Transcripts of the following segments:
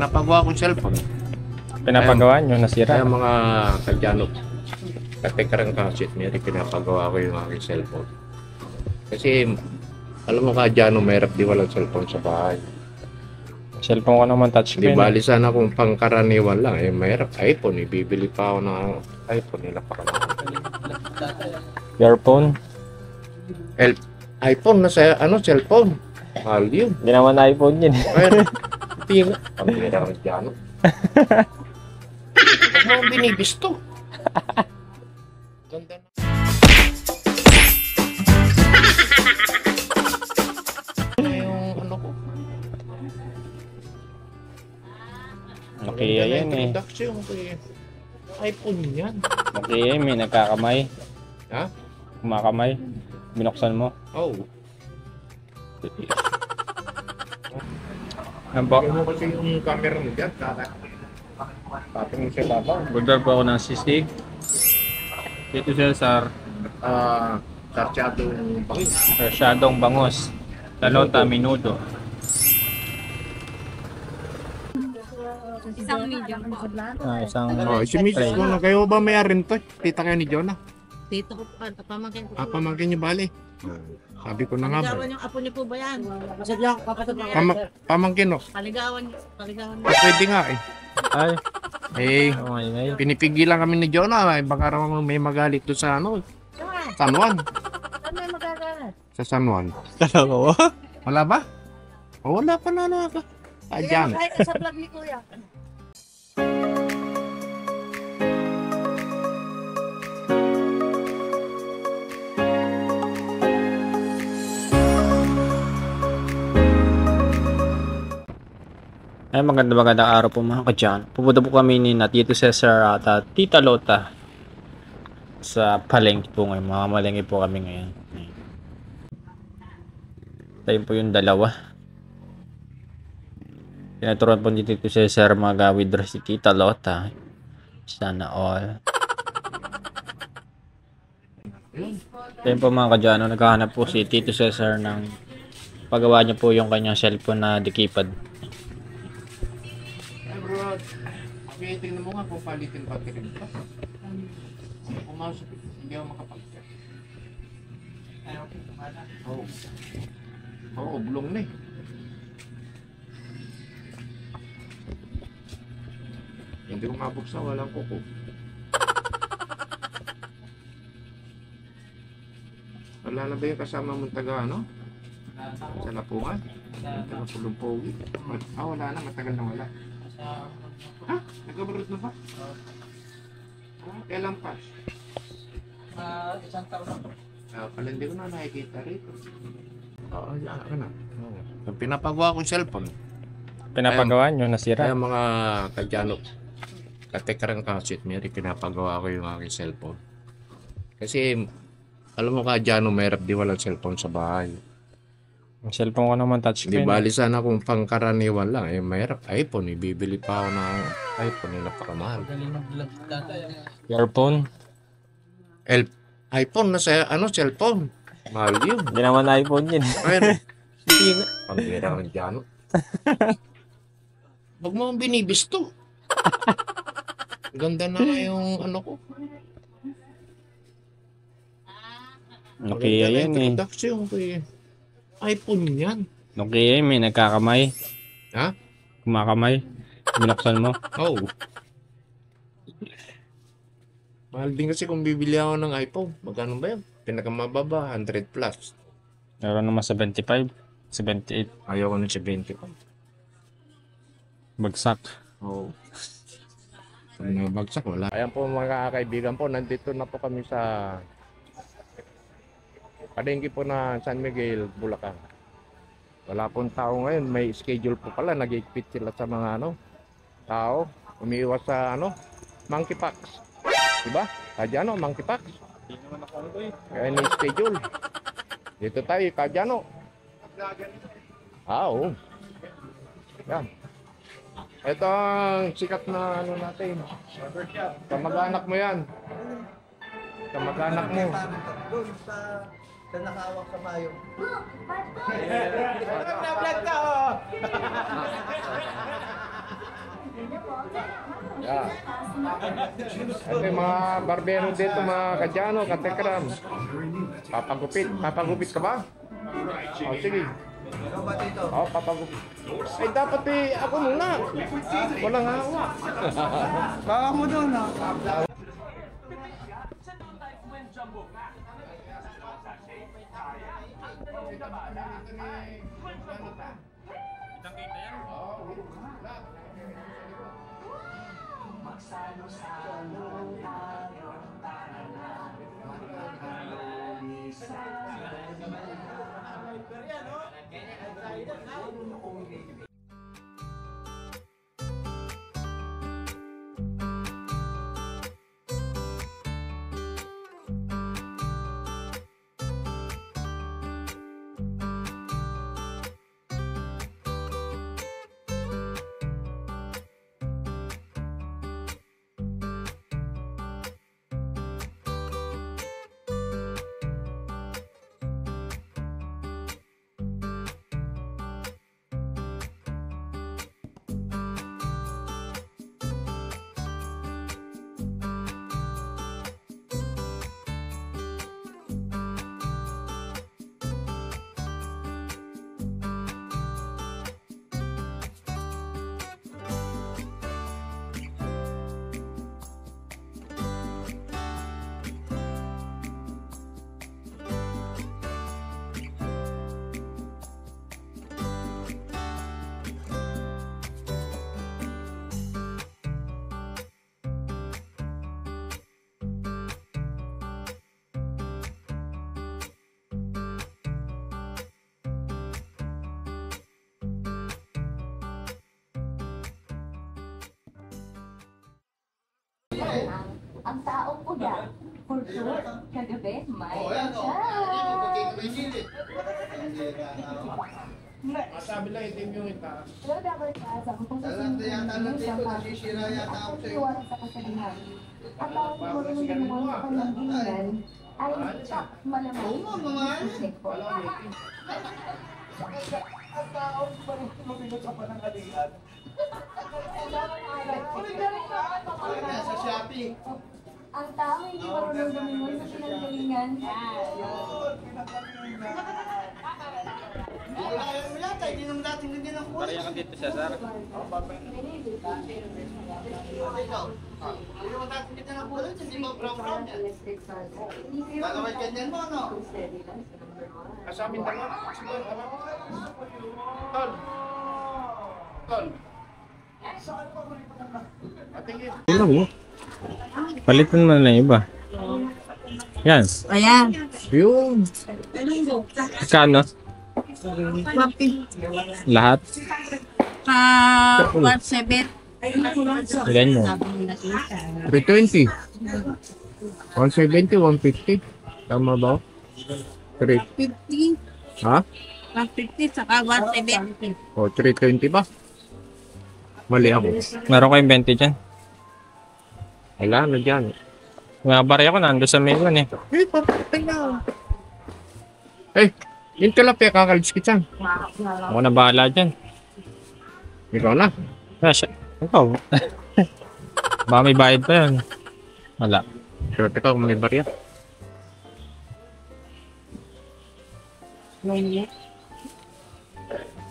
pinapagawa kong cellphone. Pinapagawa nyo, nasira. Kaya mga kadyano, katekarang kasit, may pinapagawa ko yung aking cellphone. Kasi, alam mo kadyano, mahirap di walang cellphone sa bahay. Cellphone ko naman Di touchscreen. bali sana kung pangkaraniwan lang, mahirap. iPhone, ibibili pa ako ng iPhone, nila pa kami. Your phone? iPhone na sa, cellphone. Mahal yun. Hindi naman iPhone yun. Ayun, tinga. Pambira ka kadyano. Huwag mo ang binibisto. Ganda na. Yung ano ko. Nokia yan eh. Introduction ko eh. iPhone yan. Nokia yan, may nagkakamay. Ha? Kumakamay. Binuksan mo. Oh. Yan po. Ano kasi yung camera mo dyan? Tapos mo siya babaw. Order po ako ng sisig. Dito Cesar. Sarsyadong bangis. Sarsyadong bangos. Talota minudo. Isang medium po. Isang Si Mrs. ko na kayo ba may-arin to? Tita kayo ni Jonah? Dito ko pa, pamangkin ko. Pamangkin niyo bali. Sabi ko na nga ba. Paligawan yung apo niyo po ba yan? Pamangkin no? Paligawan niyo. Pwede nga eh. Ay. Eh, Ay. pinipigilan kami ni Jonah. Baka raw may magalit doon sa San Juan. Saan may magagalat? Sa San Juan. Dalawa? Wala ba? Wala pa na ka. Diyan. Ay, sa vlog ni Kuya. Ay, magandang araw po mga kadyan. Pupunta po kami ni Tito Cesar at Tita Lota sa palengke po ngayon. Mga malengke po kami ngayon. Tayo po yung dalawa. Tinaturuan po ni Tito Cesar mag-withdraw si Tita Lota. Sana all. Tayo po mga kadyan. Naghahanap po si Tito Cesar ng paggawa niya po yung kanyang cellphone na dikipad. Okay, tingnan mo nga kung palitin battery nito. Pumasok, hindi ako makapag-check. Oo, oblong na eh. Hindi ko mabuksan, walang kuko. Wala na ba yung kasama mong taga sa Lapungan? Taga Pulong-Pogi. Wala na, matagal na wala. Ha? Nag-abroad na ba? Kailan pa? Isang taon na. Pala hindi ko na nakikita rito. Oo, yan ka na. Yung pinapagawa kong cellphone. Pinapagawa nyo, nasira. Kaya mga kadyano, katekarang kasit, may pinapagawa ko yung aking cellphone. Kasi, alam mo kadyano, mahirap di walang cellphone sa bahay. Ang cellphone ko naman Di touchscreen. bali sana kung pangkaraniwan lang, mahirap. iPhone, ibibili pa ako ng iPhone, nila pa kamahal. Galing mag-vlog data. Your phone? iPhone na sa, cellphone. Mahal yun. Hindi naman iPhone yun. Ayun. Tinga. Pambira ka kadyano. Huwag mo ang binibisto. Ganda na yung ko. Nokia yan eh. Introduction ko eh. iPhone yan. Nokia yan, may nagkakamay. Ha? Kumakamay. Binuksan mo. Oh. Mahal din kasi kung bibili ako ng iPhone. Magkano ba yun? Pinakamababa, 100 plus. Meron naman 75, 78. Ayaw ko ng 75. Bagsak. Oo. Pag nabagsak, wala. Ayan po mga kaibigan po, nandito na po kami sa palengke po na San Miguel, Bulacan. Wala pong tao ngayon, may schedule po pala, nag-ikpit sila sa mga tao. Umiiwas sa monkeypox. Diba? Kadyano, monkeypox. Kaya may schedule. Dito tayo, kadyano. Oo. Yan. Ito ang sikat na natin. Kamag-anak mo yan. Kamag-anak mo. Doon sa nakawak sa payong. Na-vlog ka Yeah. Ito yung mga barbero dito, mga kadyano, katekram. Papagupit ka ba? O, sige. Ano ba dito? O, papagupit. Ay, dapat ako muna. Walang hawak. Baka mo doon, ha? Ang taong ugat, for sure, kagabi, may Masabi lang, itim yung ita. Hello, Double Class. Ako po sa Nasisira yata ako sa'yo. iwanan sa kasalihan. At tawag ko rin ng ginawa sa kanyang gilingan ay malamang. Oo, mga ano? Check po. Sa Shopee. Ang tao hindi marunong lumingon sa pinanggalingan. Wala yung yata, hindi naman dating hindi ng kulit. Bariya ka dito, Cesar. Ikaw. Hindi naman dating hindi ng kulit, hindi mo brown yan. Gagawin ganyan mo, no? Sa amin dalawa. Tol. Tol. Patingin. Ilan mo? Palitan mo na yung iba. Yan. Ayan. Yun. Kano? Lahat? 1.7. Ilan mo? 320. 170, 150. Tama ba? 3. 50. Ha? 150 saka 170. O, 320 ba? Mali ako. Meron kayong 20 dyan. Wala na dyan. Mga bariya ko nando sa mail eh. Eh, papatay na. Eh, yung tilapia kakalis kitang. Ako na bahala dyan. Ikaw na. Ikaw. Baka may bayad pa yun. Wala. Sure, ikaw may barya.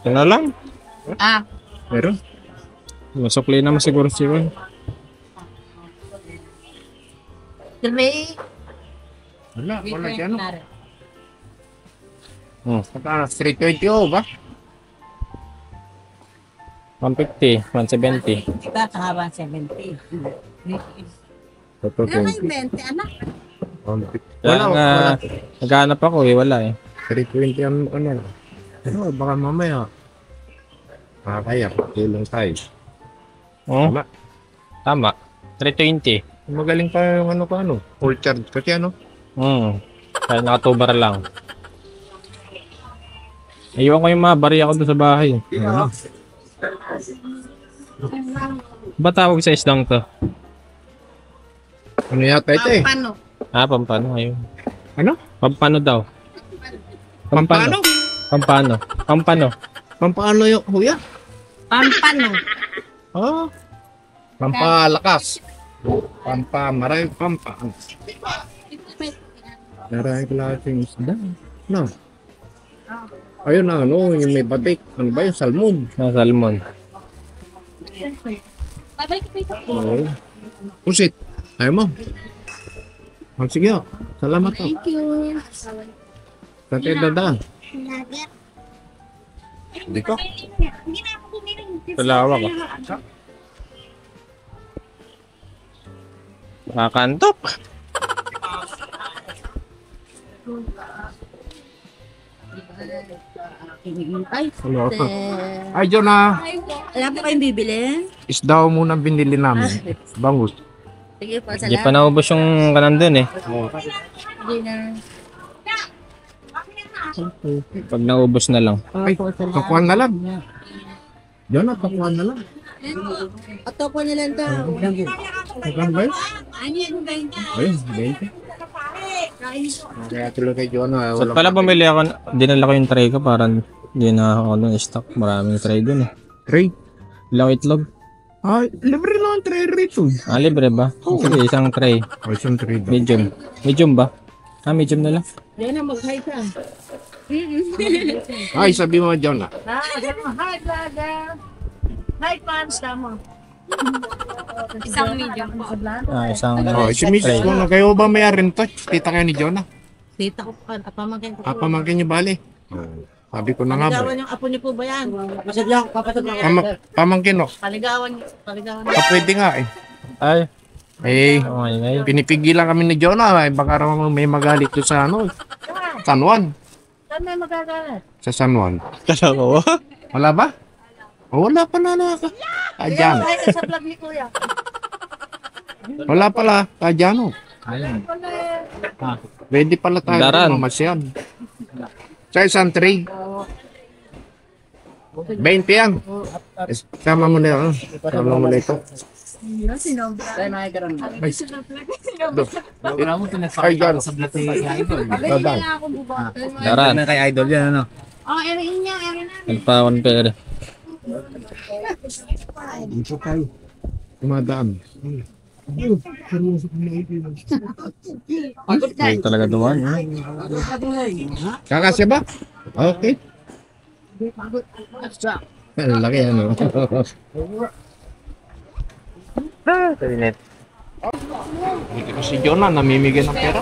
Ito na lang. Ah, Meron? Masukli naman siguro si Juan. 3. Wala siya, no? Hmm. Saka 320 o ba? 150, 170. Diba, saka 170. Totoo Ano yung 20, anak? 150. Kaya nga, naghahanap ako eh, wala eh. 320 ang ano. Ano, baka mamaya. Kaya, tulong tayo. Hmm? Tama. Tama. 320. Magaling pa yung ano ko ano. Full charge kasi ano. Kaya nakatubar lang. Iwan ko yung mga bariya ko doon sa bahay. Ano? Ba tawag sa isdang to? Ano yata ito eh? Pampano? Pampano ayun. Ano? Pampano daw. Pampano? Pampano. Pampano. Pampano yung huya? Pampano. Ah. Pampalakas. Maraming pampa. Maraming klaseng isda. No. Ayun na, ano, yung may batik. Ano ba yung salmon? Salmon. Oo. Pusit. Ayaw mo? Oh, sige, oh. Salamat, oh. Thank you. Sa tayo dadaan. Hindi ko. Hindi na ako bumili. Palawak, oh. Nakakantok. Ay, Ano? Ay, Jonah. wala po kayong bibili? Isda mo muna binili namin. Bangus. Sige po, Hindi pa naubos yung kanan dun eh. Dinner. Pag naubos na lang. Ay, kakuha na lang. Jonah, kakuha na lang. Ato po na lang daw. Kakuha ba yun? Ano yung ganda? Ayun, 20. Kaya tuloy kay Jonah. So pala bumili ako, dinala ko yung tray ko para hindi na ako ng stock. Maraming tray dun eh. Tray. Ilang itlog? Ay, libre lang ang tray rito. Ah, libre ba? Sige, isang tray. Ay, isang tray daw. Medium. Medium ba? Ah, medium na lang. Yan na, mag-hi ka. Ay, sabi mo, Jonah. Hi, vlogger. Hi, fans, tama. Isang medium po. Ah, isang Oh, si Mrs. ko na kayo ba may-arin to? Tita kayo ni Jonah? Tita ko pa, pamangkin ko. Pamangkin niyo bali? Sabi ko na nga ba. Paligawan yung apo niyo po ba yan? Masadya ako, kapatid mo. Pamangkin no? Paligawan niyo. Paligawan niyo. Pwede nga eh. Ay, Eh, okay ngayon. pinipigilan kami ni Jonah. Eh, baka raw may magalit to sa ano. San Juan. Saan may magagalit? Sa San Juan. Kasama ko. Wala ba? Oh, wala pa na ka. Kadyan. Hi ka sa vlog ni Kuya. Wala pala. Kadyan. Pwede pala tayo Daran. mamasyal. Sa isang tray. 20 yan. Sama mo na yan. Sama mo na ito. Ay, yan. Dadan. Daran. Kay idol yan, ano? Oh, erin niya, erin na. Nagpawan pere. Tumadaan. Ay, talaga dumaan. Kakasya ba? Okay. Ang laki ano. Dito ko si Jonah namimigay ng pera.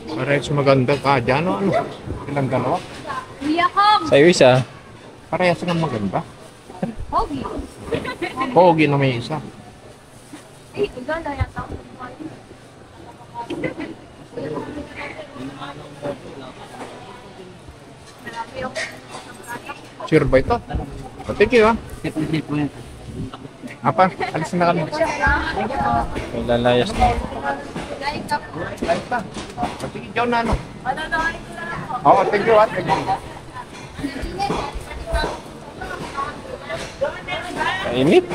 Parehas maganda ka dyan, ano? Ilang dalawa? Kuya Kong. Sa'yo isa. Parehas nga maganda. Pogi. Pogi na may isa. Eh, ganda yata. Sure ba ito? Thank you, ha? Apa? Alis na kami. May lalayas na. Alis na. Sige, John, ano? Oo, thank you, ha? Thank you. Kainit.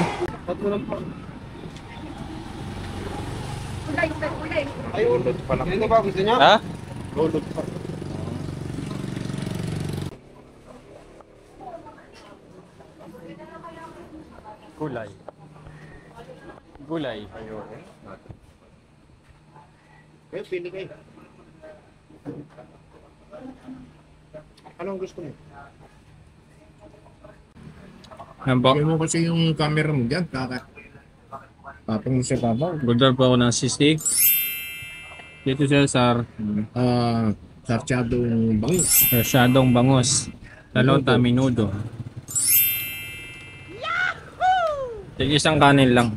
Ay, ulod pa lang. Ano ba gusto niya? Ha? Ulod pa. Gulay. Gulay. Ayun. Kayo, pili kayo. Anong gusto mo? Yan po. Bigay mo kasi yung camera mo dyan. Tapang mo sa babaw. Order po ako ng sisig. Dito Cesar. Sarsyadong bangus. Masyadong bangus. Talota, minudo. Sige, isang kanin lang.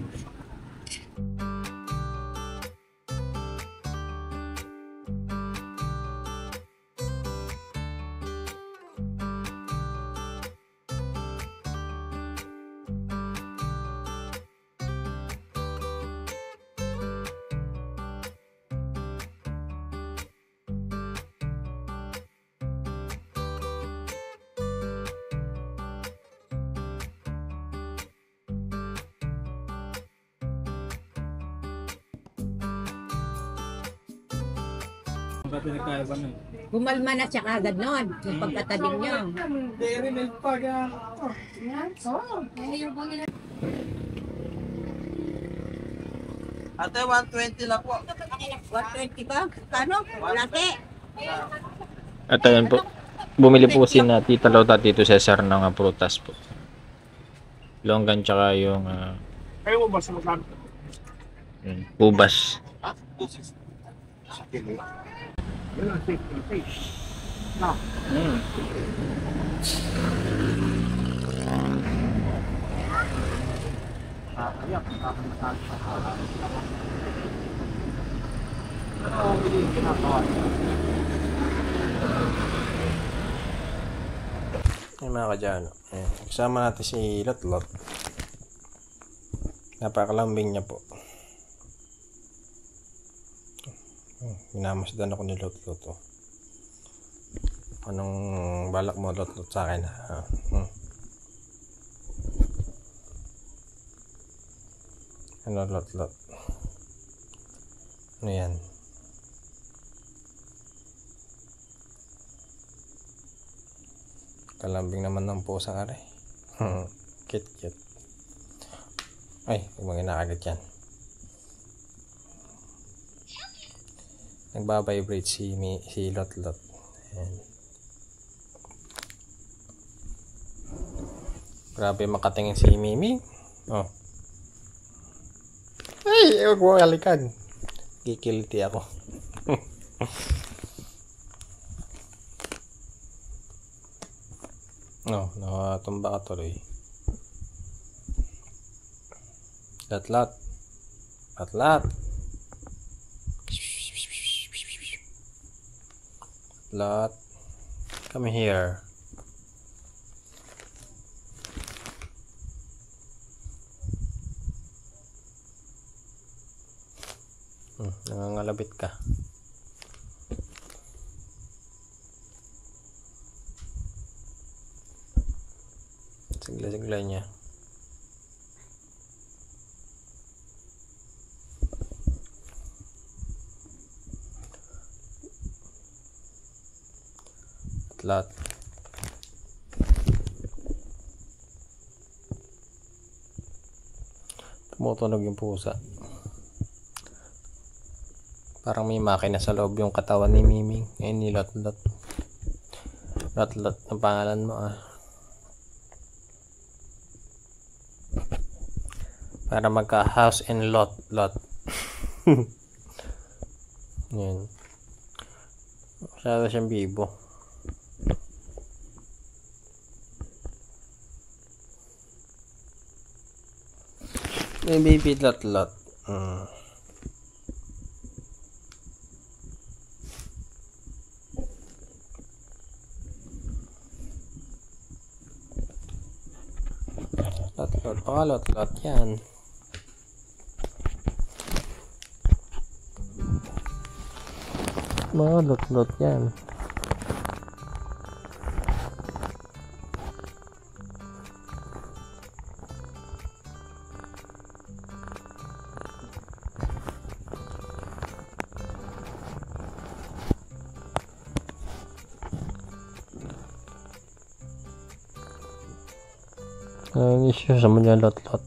Gumalma na siya kagad noon, yung pagkatanim niya. Ate, 120 lang po. 120 ba? Kano? Laki. At ayun po, bumili po si na Tita Lota at Tito Cesar ng prutas po. Longgan tsaka yung Kayo mo ba sa magkano? ubas. Ay mga kadyano, kasama natin si Lotlot. Napakalambing niya po. Minamasdan ako ni Lotlot. Oh. Anong balak mo Lotlot sa akin? Ano Lotlot? Ano yan? Kalambing naman ng pusa ka rin. Cute. Ay, huwag mga inakagat yan. Nagbabibrate si Lotlot. Ayan. Grabe makatingin si Mimi. Oh. Ay, huwag mo halikan. Kikiliti ako. No, nakatumba ka tuloy. Lotlot. Lotlot. Come here. Nangangalabit ka. Sigla-sigla niya. Lotlot. Tumutunog yung pusa. Parang may makina sa loob yung katawan ni Miming. Ayun ni Lotlot. Lotlot ang pangalan mo Para magka house and lot. Yan. Masyado siyang bibo. May baby Lotlot. Lotlot. Baka Lotlot yan. Mga Lotlot yan. Ang issue sa mga Lotlot.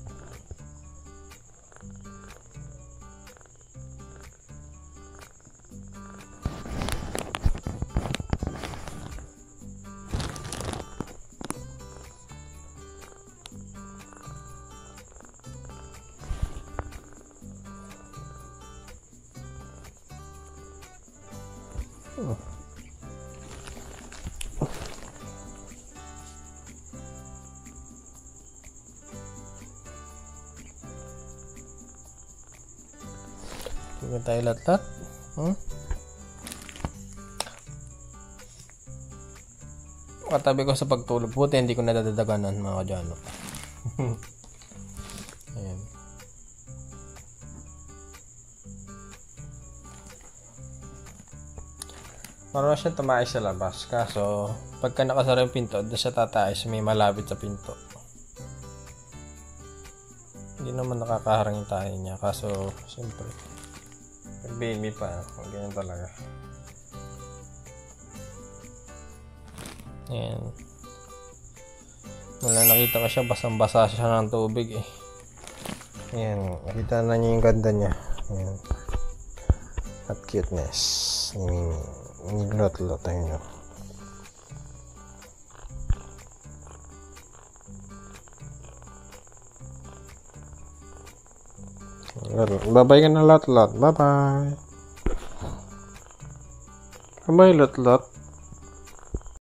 Tingnan tayo Lotlot. Katabi ko sa pagtulog. Buti hindi ko nadadaganan mga kadyano. Ayan. Marunong siya tumae sa labas. Kaso, pagka nakasara yung pinto, doon siya tatae sa may malapit sa pinto. Hindi naman nakakaharang yung tayo niya. Kaso, siyempre, pag baby pa, ganyan talaga. Ayan. Wala, nakita ko siya, basang-basa siya ng tubig eh. Ayan, nakita na niyo yung ganda niya. Ayan. At cuteness ni Mimi. Nilot-lot tayo nyo. Bye-bye ka na lot-lot. Bye-bye. Bye-bye lot-lot.